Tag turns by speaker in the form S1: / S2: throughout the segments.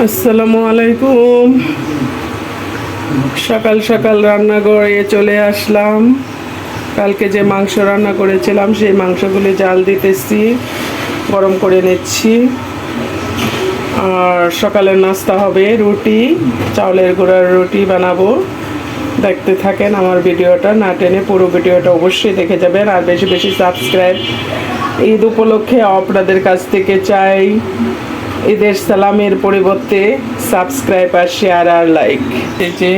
S1: আসসালামু আলাইকুম। সকাল সকাল রান্নাঘরে চলে আসলাম। কালকে যে মাংস রান্না করেছিলাম সেই মাংসগুলি জাল দিতেছি, গরম করে নিচ্ছি। আর সকালের নাস্তা হবে রুটি, চাউলের গুঁড়ার রুটি বানাবো। দেখতে থাকেন আমার ভিডিওটা, না টেনে পুরো ভিডিওটা অবশ্যই দেখে যাবেন। আর বেশি বেশি সাবস্ক্রাইব। ঈদ উপলক্ষে আপনাদের কাছ থেকে চাই ঈদের সালামের পরিবর্তে সাবস্ক্রাইব আর শেয়ার আর লাইক। এই যে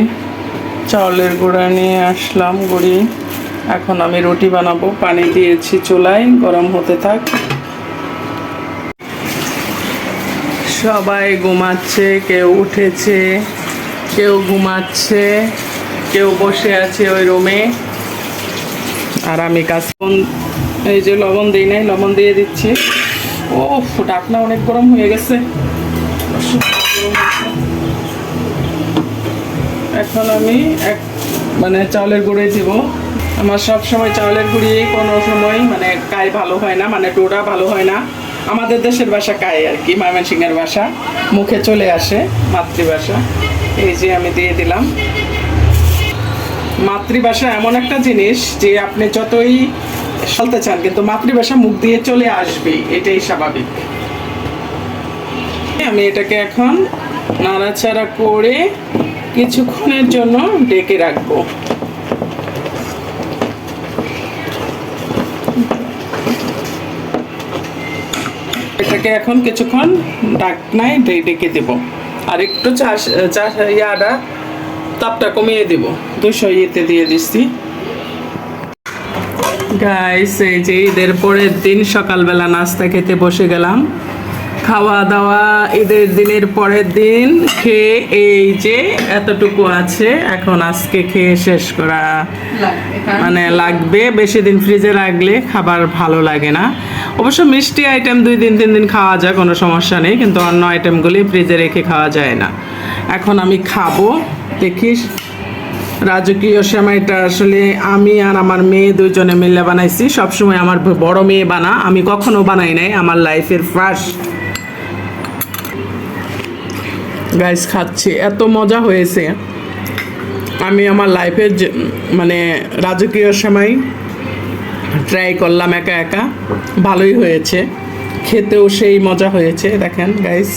S1: চাউলের গুঁড়া নিয়ে আসলাম গুঁড়ি, এখন আমি রুটি বানাবো। পানি দিয়েছি চুলায়, গরম হতে থাক। সবাই ঘুমাচ্ছে, কেউ উঠেছে, কেউ ঘুমাচ্ছে, কেউ বসে আছে ওই রুমে। আর আমি কাজ, এই যে লবণ দিই নাই, লবণ দিয়ে দিচ্ছি। ও ঢাকনা অনেক গরম হয়ে গেছে। এখন আমি চাউলের গুঁড়ি দিব। আমার সব সময় চাউলের গুঁড়ি, কোনো সময় কাই ভালো হয় না, ডোটা ভালো হয় না। আমাদের দেশের ভাষা কাই আর কি, ময়মনসিংহের ভাষা মুখে চলে আসে, মাতৃভাষা। এই যে আমি দিয়ে দিলাম। মাতৃভাষা এমন একটা জিনিস যে আপনি যতই চলতে চান কিন্তু মাতৃভাষা মুখ দিয়ে চলে আসবে, এটাই স্বাভাবিক। আমি এটাকে এখন নাড়াচাড়া করে কিছুক্ষণের জন্য ঢেকে রাখবো। এটাকে এখন কিছুক্ষণ ঢাকনায় ঢেকে দেব। আর একটু তাপটা কমিয়ে দেব, 200 ইয়েতে দিয়ে দিচ্ছি। গাইস, এই যে ঈদের পরের দিন সকালবেলা নাস্তা খেতে বসে গেলাম। খাওয়া দাওয়া ঈদের দিনের পরের দিন খেয়ে এই যে এতটুকু আছে, এখন আজকে খেয়ে শেষ করা লাগবে। বেশি দিন ফ্রিজে রাখলে খাবার ভালো লাগে না। অবশ্য মিষ্টি আইটেম 2 দিন 3 দিন খাওয়া যায়, কোনো সমস্যা নেই, কিন্তু অন্য আইটেমগুলি ফ্রিজে রেখে খাওয়া যায় না। এখন আমি খাবো। দেখিস, রাজকীয় সেমাইটা আসলে আমি আর আমার মেয়ে দুজনে মিলে বানাইছি। সবসময় আমার বড় মেয়ে বানা, আমি কখনো বানাই নাই, আমার লাইফের ফার্স্ট। গাইস, খাচ্ছি, এত মজা হয়েছে। আমি আমার লাইফের রাজকীয় সেমাই ট্রাই করলাম একা একা, ভালোই হয়েছে, খেতেও সেই মজা হয়েছে। দেখেন গাইস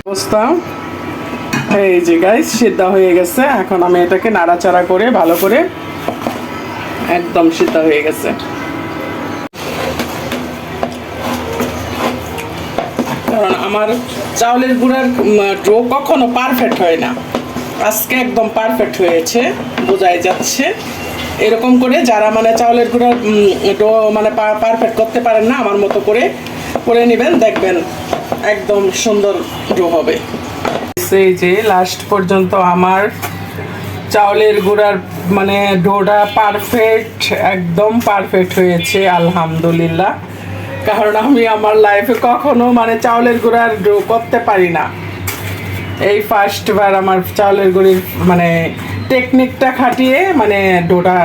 S1: অবস্থা। এই যে গাইস, সিদ্ধ হয়ে গেছে। এখন আমি এটাকে নাড়াচাড়া করে ভালো করে, একদম সিদ্ধ হয়ে গেছে। কারণ আমার চাউলের গুঁড়ার ডো কখনো পারফেক্ট হয় না, আজকে একদম পারফেক্ট হয়েছে, বোঝাই যাচ্ছে। এরকম করে যারা চাউলের গুঁড়ার ডো পারফেক্ট করতে পারেন না, আমার মতো করে নেবেন, দেখবেন একদম সুন্দর ডো হবে। এই যে লাস্ট পর্যন্ত আমার চাউলের গুঁড়ার ডোটা পারফেক্ট, একদম পারফেক্ট হয়েছে, আলহামদুলিল্লাহ। কারণ আমি আমার লাইফে কখনো চাউলের গুঁড়ার ডো করতে পারি না, এই ফার্স্টবার আমার চাউলের গুঁড়ির টেকনিকটা খাটিয়ে ডোটা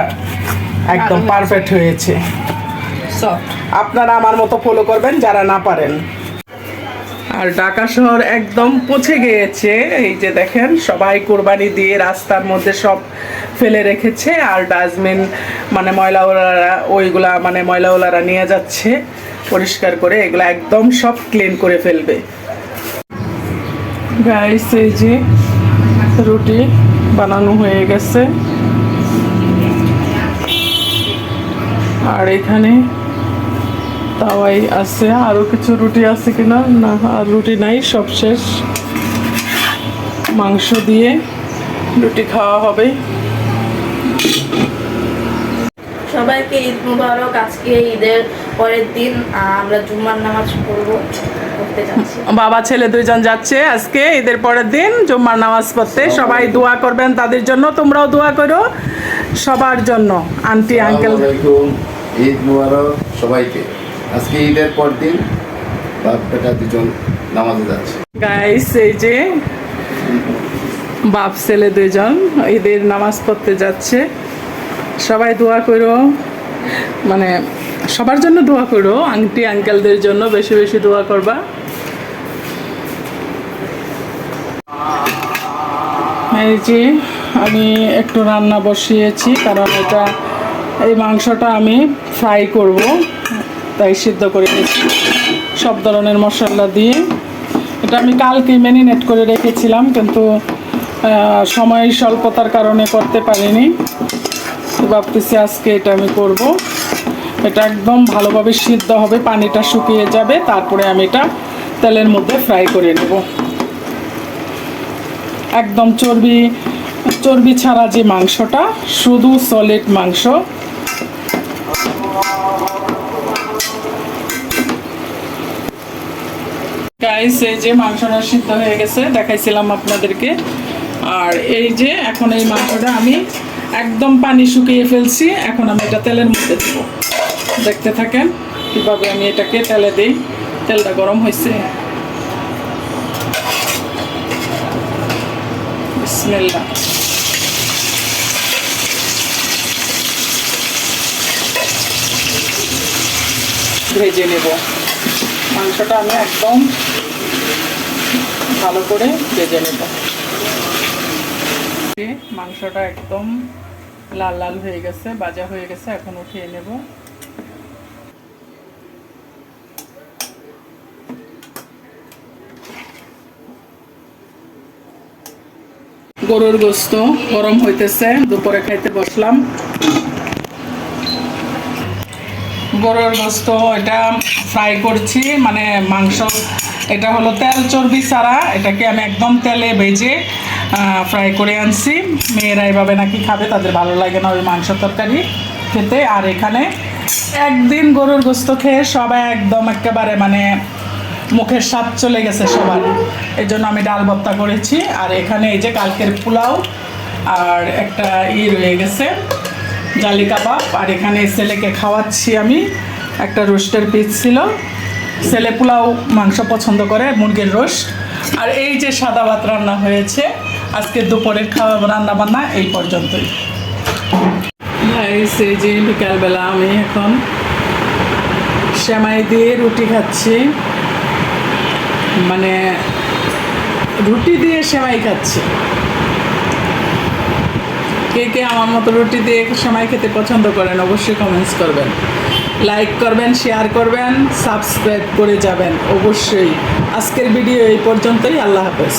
S1: একদম পারফেক্ট হয়েছে। আপনারা আমার মতো ফলো করবেন যারা না পারেন। আর ঢাকা শহর একদম পচে গিয়েছে। এই যে দেখেন, সবাই কোরবানি দিয়ে রাস্তার মধ্যে সব ফেলে রেখেছে। আর ডাস্টবিন ময়লাওয়ালারা, ওইগুলা ময়লাওয়ালারা নিয়ে যাচ্ছে পরিষ্কার করে, এগুলা একদম সব ক্লিন করে ফেলবে। গাইস, এই যে রুটি বানানো হয়ে গেছে। আর এখানে তাওয়াই আছে, আরো কিছু রুটি আছে কিনা, না আর রুটি নাই, সব শেষ। মাংস দিয়ে রুটি খাওয়া হবে।
S2: সবাইকে ঈদ মুবারক। আজকে ঈদের পরের দিন আমরা জুম্মার নামাজ পড়তে যাচ্ছি।
S1: বাবা ছেলে 2 জন যাচ্ছে আজকে ঈদের পরের দিন জুম্মার নামাজ পড়তে। সবাই দোয়া করবেন তাদের জন্য, তোমরাও দোয়া করো সবার জন্য। আন্টি আঙ্কেল,
S3: ঈদ মুবারক সবাইকে। আজকে ঈদের পর দিন বাপ বেটা 2 জন নামাজে যাচ্ছে।
S1: গাইস, এই যে বাপ ছেলে 2 জন ঈদের নামাজ পড়তে যাচ্ছে। সবাই দোয়া করো, সবার জন্য দোয়া করো, আন্টি আঙ্কেলদের জন্য বেশি বেশি দোয়া করবা। এই যে আমি একটু রান্না বসিয়েছি, কারণ এই মাংসটা আমি ফ্রাই করব, তাই সিদ্ধ করে নিচ্ছি সব ধরনের মশলা দিয়ে। এটা আমি কালকে ম্যারিনেট করে রেখেছিলাম, কিন্তু সময় স্বল্পতার কারণে করতে পারিনি। তো ভাবতেছি আজকে এটা আমি করব। এটা একদম ভালোভাবে সিদ্ধ হবে, পানিটা শুকিয়ে যাবে, তারপরে আমি এটা তেলের মধ্যে ফ্রাই করে নেব। একদম চর্বি ছাড়া যে মাংসটা, শুধু সলিড মাংস। গাইস, এই যে মাংসটা সিদ্ধ হয়ে গেছে, দেখাইছিলাম আপনাদেরকে। আর এই যে এখন এই মাংসটা আমি একদম পানি শুকিয়ে ফেলছি। এখন আমি এটা তেলের মধ্যে দেব। দেখতে থাকেন কিভাবে আমি এটাকে তেলে দিই। তেলটা গরম হয়েছে। বিসমিল্লাহ। ভেজে নেব মাংসটা, আমি একদম ভালো করে ভেজে নেব। মাংসটা একদম লাল লাল হয়ে গেছে, ভাজা হয়ে গেছে। এখন উঠিয়ে নেব। গরুর গোস্ত গরম হইতেছে, দুপুরে খাইতে বসলাম। গরুর গোস্ত এটা ফ্রাই করছি, মানে মাংস। এটা হলো তেল চর্বি ছাড়া, এটাকে আমি একদম তেলে ভেজে ফ্রাই করে আনছি। মেয়েরা এভাবে নাকি খাবে, তাদের ভালো লাগে না ওই মাংস তরকারি খেতে। আর এখানে একদিন গরুর গোস্ত খেয়ে সবাই একদম একেবারে মানে মুখের স্বাদ চলে গেছে সবার। এই জন্য আমি ডাল ভর্তা করেছি। আর এখানে এই যে কালকের পোলাও আর একটা রয়ে গেছে, জালি কাবাব। আর এখানে ছেলেকে খাওয়াচ্ছি আমি, একটা রোস্টের পিস ছিল। ছেলে পোলাও মাংস পছন্দ করে, মুরগির রোস্ট। আর এই যে সাদা ভাত রান্না হয়েছে। আজকে দুপুরের খাওয়া রান্না বান্না এই পর্যন্তই। এই যে বিকালবেলা আমি এখন সেমাই দিয়ে রুটি খাচ্ছি, মানে রুটি দিয়ে সেমাই খাচ্ছি। কে কে আমার মতো রুটি দিয়ে সেমাই খেতে পছন্দ করেন অবশ্যই কমেন্টস করবেন, লাইক করবেন, শেয়ার করবেন, সাবস্ক্রাইব করে যাবেন অবশ্যই। আজকের ভিডিও এই পর্যন্তই। আল্লাহ হাফেজ।